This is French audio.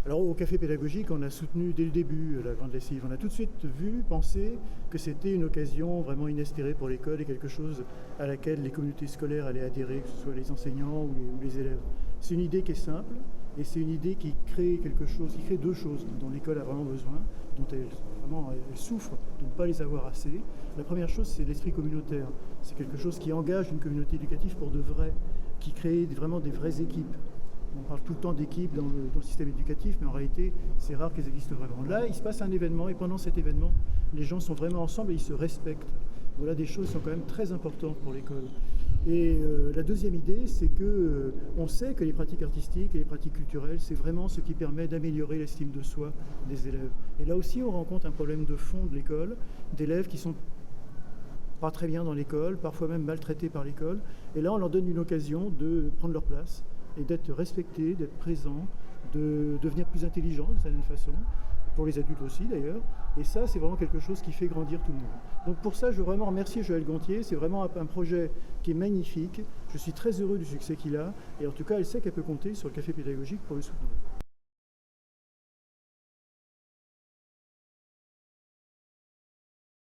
Alors au café pédagogique, on a soutenu dès le début la grande lessive. On a tout de suite pensé que c'était une occasion vraiment inespérée pour l'école et quelque chose à laquelle les communautés scolaires allaient adhérer, que ce soit les enseignants ou les élèves. C'est une idée qui est simple et c'est une idée qui crée quelque chose, qui crée deux choses dont l'école a vraiment besoin, dont elle souffre de ne pas les avoir assez. La première chose, c'est l'esprit communautaire. C'est quelque chose qui engage une communauté éducative pour de vrai, qui crée vraiment des vraies équipes. On parle tout le temps d'équipes dans le système éducatif, mais en réalité, c'est rare qu'elles existent vraiment. Là, il se passe un événement, et pendant cet événement, les gens sont vraiment ensemble et ils se respectent. Voilà des choses qui sont quand même très importantes pour l'école. Et la deuxième idée, c'est que on sait que les pratiques artistiques et les pratiques culturelles, c'est vraiment ce qui permet d'améliorer l'estime de soi des élèves. Et là aussi, on rencontre un problème de fond de l'école, d'élèves qui sont pas très bien dans l'école, parfois même maltraités par l'école. Et là, on leur donne une occasion de prendre leur place et d'être respectés, d'être présents, de devenir plus intelligents d'une certaine façon, pour les adultes aussi d'ailleurs. Et ça, c'est vraiment quelque chose qui fait grandir tout le monde. Donc pour ça, je veux vraiment remercier Joël Gontier. C'est vraiment un projet qui est magnifique. Je suis très heureux du succès qu'il a. Et en tout cas, elle sait qu'elle peut compter sur le café pédagogique pour le soutenir.